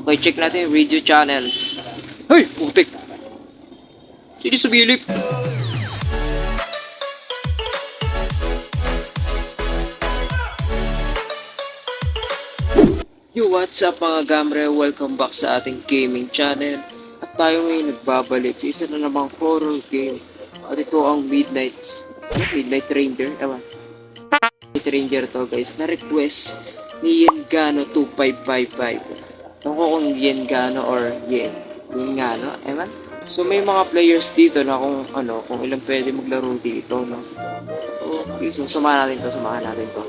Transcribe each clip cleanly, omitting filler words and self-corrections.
Okay, check natin yung radio channels. Hey, putik! Sino sumilip? Yo, what's up mga gamre? Welcome back sa ating gaming channel. At tayo ngayon nagbabalik sa isa na namang horror game. At ito ang Midnight Ranger. Midnight Ranger to guys. Na-request ni Yengano 2555. Ewan ko kung Yengano or Yengano. Ewan. So may mga players dito na kung ilang pwede maglaro dito, no? So, okay, so samahan natin to.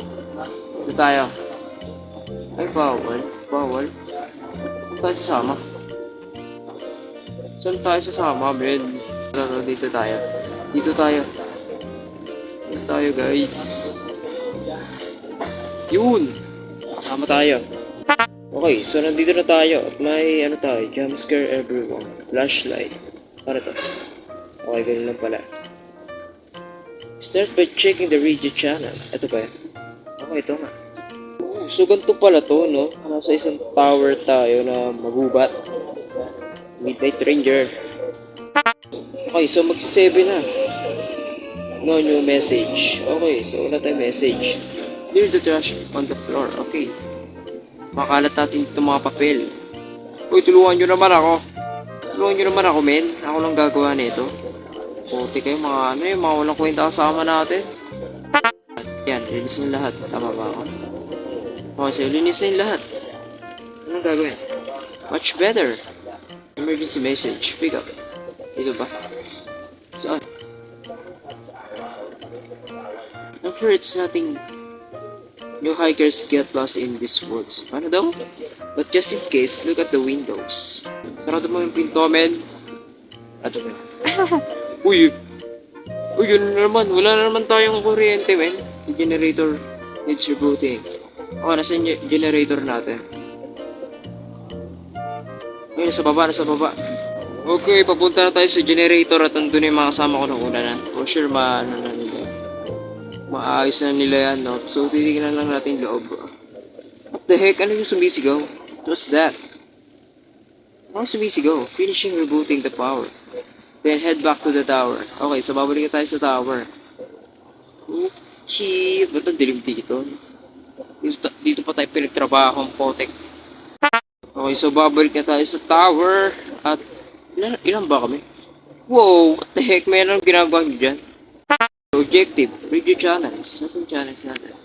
So tayo. Ay, bawal. Saan tayo sasama? Saan tayo sasama, Ben? Dito tayo, guys. Yun! Kasama tayo. Okay, so nandito na tayo. At may, jump scare everyone. Flashlight. Para to. Okay, ganun lang pala. Start by checking the radio channel. Ito ba yan? Okay, ito nga. So ganito pala to, no? Nasa isang tower tayo na magubat. Midnight Ranger. Okay, so magsi-7 na. No new message. Okay, so wala tayong message. Clear the trash on the floor. Okay. Makalat natin itong mga papel. Uy, tulungan nyo naman ako, men. Ako lang gagawa nito. Puti kayo, mga walang kwenta kasama natin. Yan, release na lahat. Tama ba ako? Okay, so linis na yung lahat. Anong gagawin? Much better. Emergency message. Pick up. Dito ba? Saan? I'm sure it's nothing. New hikers get lost in these woods. Ano daw? But just in case, look at the windows. Sarado mo yung pinto, men. Ato ba? Uy, yun na naman. Wala na naman tayong kuryente, men. The generator needs rebooting. Okay, nasa yung generator natin. Okay, nasa baba. Okay, papunta na tayo sa generator at nandun yung mga kasama ko na una na. For sure, maayos na nila yan, no? So, titignan lang natin loob. What the heck? Ano yung sumisigaw? What's that? Ano sumisigaw? Finishing rebooting the power. Then head back to the tower. Okay, so babalik tayo sa tower. Okay, ba't ang dilim dito? Dito pa tayo pinagtrabaho ang potek. Okay, so babalik na tayo sa tower. At ilan ba kami? Wow, what the heck? May anong ginagawa nyo dyan? Objective, radio channels. Nasaan channels natin?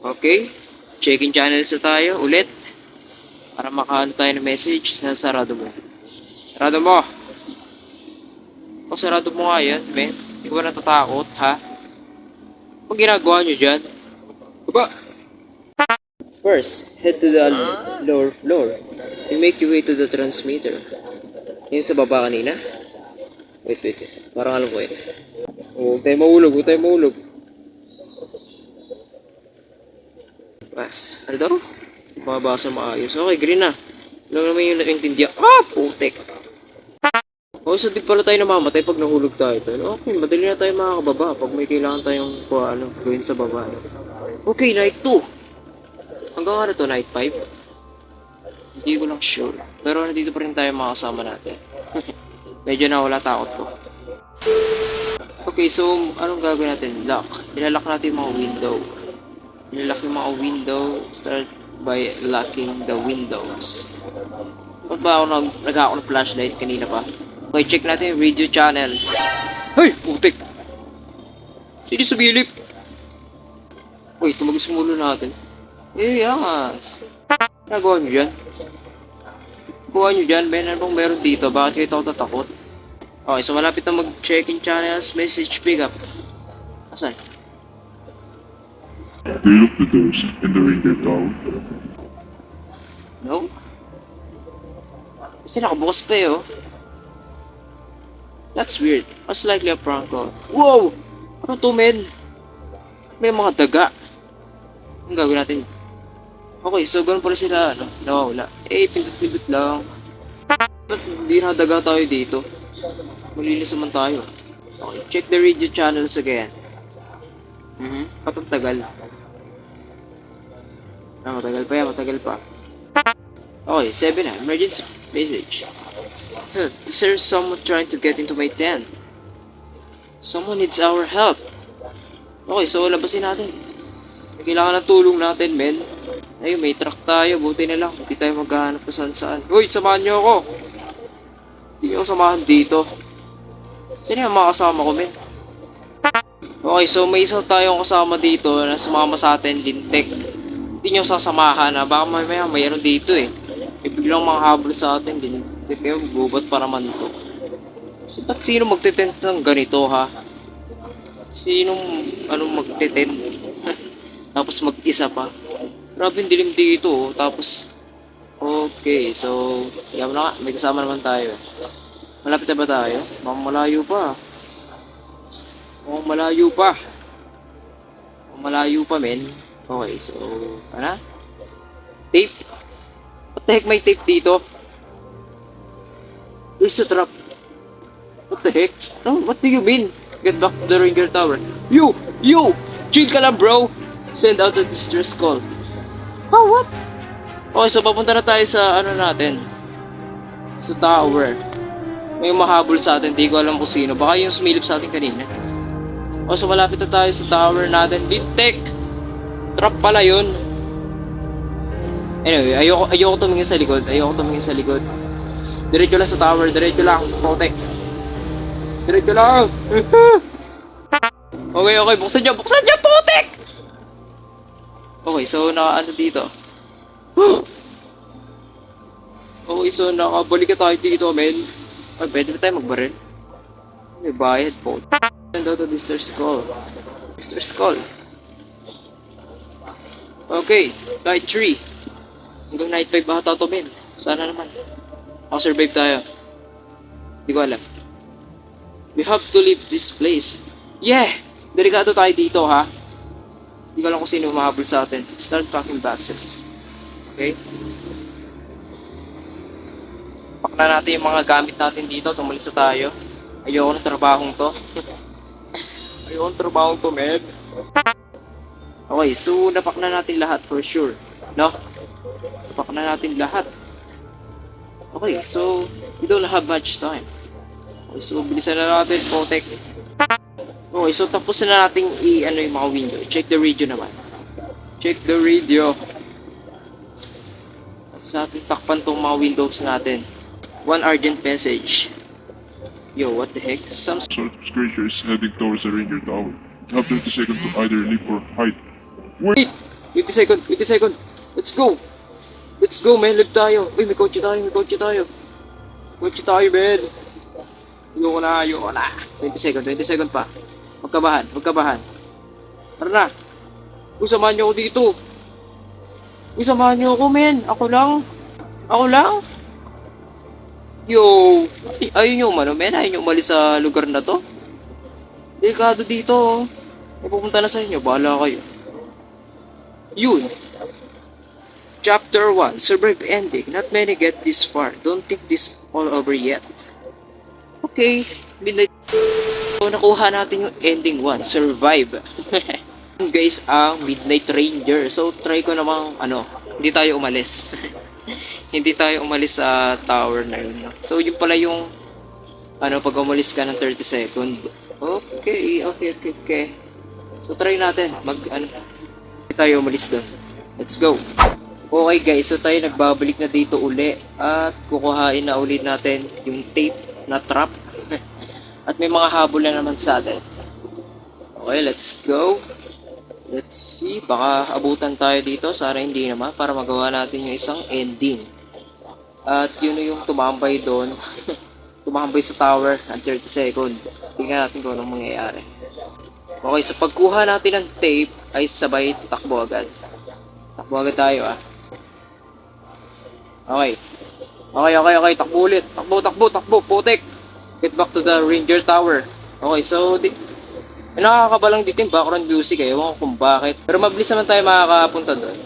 Okay, checking channels na tayo ulit. Para makaano tayo ng message. Sarado mo. O, sarado mo nga yan, men. Hindi ko ba natatakot, ha? Ang ginagawa nyo dyan? Baba! First, head to the lower floor. You make your way to the transmitter. Yung sa baba kanina? Wait. Parang alam ko eh. Huwag tayo mahulog. Pass. Ano daw? Mabasa maayos. Okay, green na. Lang naman yung naintindihan. Putek! Oh, so di pala tayo namamatay pag nahulog tayo. Okay, madali na tayo makakababa pag may kailangan tayong gawin sa baba. Okay, night 2. Hanggang ano to, night 5? Hindi ko lang sure. Pero nandito pa rin tayo makasama natin. Medyo nawala takot ko. Okay, so anong gagawin natin? Lock. Ilalak natin yung mga window. Start by locking the windows. Ba't ba ako nag-ako ng flashlight kanina pa? Okay, check natin yung radio channels. Hey, putik! Sino sumilip? Uy, tumagos mulo natin. Yes! Nagawa nyo dyan? Ben, ano bang meron dito? Bakit kayo tatakot? Okay, so malapit na mag-check-in channels. Message pick up. Asan? They lock the doors in the radio tower. No? Kasi nakabukas pa eh, oh. That's weird. Most likely a prank call. Wow! Ano to, men? May mga daga. Ang gagawin natin? Okay, so ganoon pala sila, nawawala. Pindot lang. Ba't hindi na daga tayo dito? Malinis naman tayo. Okay, check the radio channels again. Patang tagal. Matagal pa yan, matagal pa. Okay, 7 na. Emergency message. Help, there's someone trying to get into my tent. Someone needs our help. Okay, so labasin natin. Kailangan ng tulong natin, men. Ayun, may truck tayo. Buti na lang. Hindi tayo maghahanap kung saan saan. Uy, samahan niyo ako. Hindi niyo ako samahan dito. Sino yung mga kasama ko, men? Okay, so may isa tayong kasama dito na sumama sa atin, Lintek. Hindi niyo sasamahan, ha? Baka mamaya mayroon dito, eh. May biglang mga habol sa atin, Lintek. Kaya gubat para man to. So, ba't sino magtitent ng ganito, ha? Sinong, magtitent? Tapos mag-isa pa. Grabe yung dilim dito, oh. Tapos, okay, so, sige mo na nga, may kasama naman tayo. Malapit na ba tayo? Mukhang malayo pa. Mukhang malayo pa. Mukhang malayo pa, men. Okay, so, ano? Tape? What the heck may tape dito? There's a trap. What the heck? No, what do you mean? Get back to the Ranger Tower. You! Chill ka lang, bro! Send out a distress call. Oh, what? Okay, so papunta na tayo sa natin. Sa tower. May mahabol sa atin, di ko alam kung sino. Baka yung sumilip sa atin kanina. Okay, so malapit na tayo sa tower natin. Lintek! Trap pala yun. Anyway, ayoko tumingin sa likod. Diretso lang sa tower, diretso lang. Potek. Diretso lang. Okay, buksan niyo, potek! Okay, so nakaano dito. Okay, so nakabalik na tayo dito, men. Ay, pwede ba tayo magbaril? May bayad po. Send out to distress call. Okay, night 3. Hanggang night 5 bata to, men. Sana naman. Survive tayo. Hindi ko alam. We have to leave this place. Yeah! Delikado tayo dito, ha? Hindi ko alam kung sino mahabol sa atin. Start packing boxes. Okay? Pack na natin yung mga gamit natin dito. Tumalis na tayo. Ayoko ng trabahong to. Men. Okay, so napak na natin lahat for sure. No? Napak na natin lahat. Okay, so we don't have much time. Okay, so bilisan na natin, Potek. Okay, so tapos na natin yung mga window. Check the radio naman. Tapos natin takpan tong mga windows natin. One urgent message. Yo, what the heck? Some Sort creature is heading towards the Ranger Tower. You have 30 seconds to either leave or hide. Wait! 20 second! Let's go, man! Live tayo! Uy, may kotse tayo, Kotse tayo, man! Ayoko na! 20 second pa. Magkabahan. Tara na! Uy, samahan niyo ako dito! Men! Ako lang! Yo! Ayun nyo umano, men. Ayun nyo umalis sa lugar na to. Delikado dito, oh. May pupunta na sa inyo. Bahala kayo. Yun. Chapter 1. Survive ending. Not many get this far. Don't think this all over yet. Okay. Midnight. So, nakuha natin yung ending 1. Survive. Guys, ang Midnight Ranger. So, try ko namang, hindi tayo umalis. Hindi tayo umalis sa tower na yun. So, yun pala yung pag umalis ka ng 30 second. Okay. So, try natin. Hindi tayo umalis doon. Let's go. Okay guys, so tayo nagbabalik na dito uli. At kukuhain na ulit natin yung tape na trap. At may mga habol na naman sa atin. Okay, let's go. Let's see, baka abutan tayo dito. Sana hindi naman, para magawa natin yung isang ending. At yun yung tumambay doon. Tumambay sa tower ng 30 second. Tingnan natin kung anong mangyayari. Okay, so pagkuha natin ng tape ay sabay takbo agad. Takbo agad tayo, ah. Okay. Takbo ulit. Takbo, Potek. Get back to the Ranger Tower. Okay, so nakakabalang dito yung background music, eh. Ewan ko kung bakit. Pero mabilis naman tayo makakapunta doon.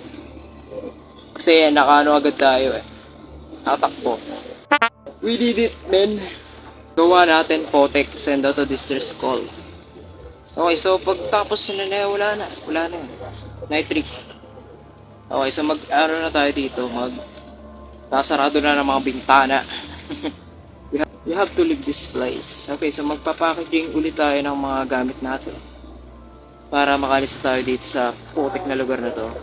Kasi agad tayo, eh. Nakatakbo. We did it, men. Gawa natin, Potek. Send out a distress call. Okay, so pagtapos wala na yun. Night 3. Okay, so ano na tayo dito, sasarado na ng mga bintana. We have to leave this place. Okay, so magpapackaging ulit tayo ng mga gamit natin para makalis tayo dito sa putik na lugar na to.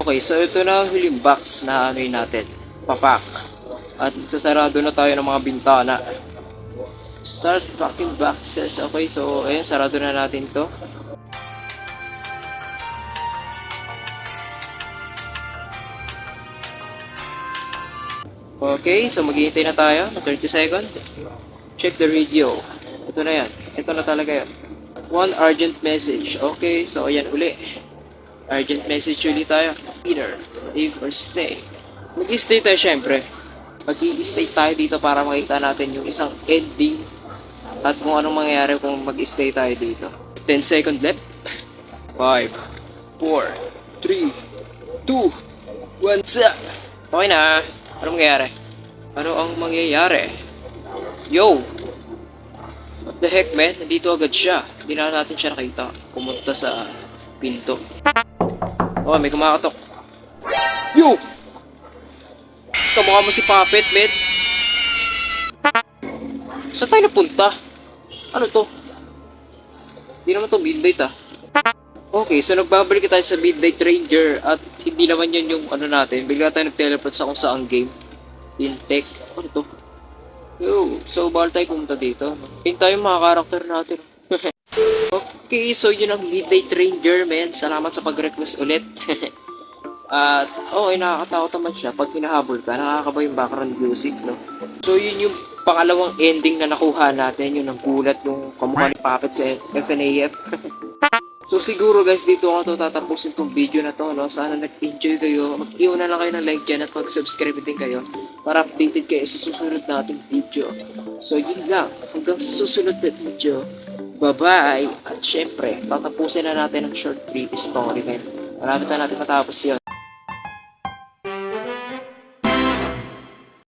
Okay, so ito na ang huling box na ano natin, papak. At sasarado na tayo ng mga bintana. Start packing boxes. Okay, so ayun, sarado na natin to. Okay, so maghihintay na tayo na 30 seconds. Check the radio. Ito na yan. Ito na talaga yan. One urgent message. Okay, so ayan uli. Urgent message ulit tayo. Either leave or stay. Mag-stay tayo syempre. Mag-i-stay tayo dito para makita natin yung isang ending at kung anong mangyayari kung mag-stay tayo dito. 10 seconds left. 5, 4, 3, 2, 1, sa. Okay na. Ano mangyayari? Ano ang mangyayari? Yo! What the heck, man? Nandito agad siya. Hindi na natin siya nakita. Pumunta sa pinto. Oh, may kumakatok. Yo! Kamukha mo si Puppet, man. Saan tayo napunta? Ano to? Hindi naman to midnight ah. Okay, so nagbabalik tayo sa Midnight Ranger at hindi naman yun yung ano natin. Bigla tayo nag-teleport sa kung saan game. Fintech. Ano to? Yo, so bawal tayo pumunta dito. Tingin tayo yung mga karakter natin. Okay, so yun ang Midnight Ranger, man. Salamat sa pag-request ulit. At, okay, nakakatakot naman siya. Pag hinahabol ka, nakakaba yung background music, no? So yun yung pangalawang ending na nakuha natin. Yung nagulat yung kamukha ni Puppet sa FNAF. So siguro guys, dito ako tatapusin tong video na to, no? Sana nag-enjoy kayo. Mag-iwan na lang kayo ng like dyan at mag-subscribe din kayo para updated kayo sa susunod nating video. So yun lang, hanggang sa susunod na video. Bye-bye! At syempre, tatapusin na natin ang short brief story, man. Marami na natin matapos yun.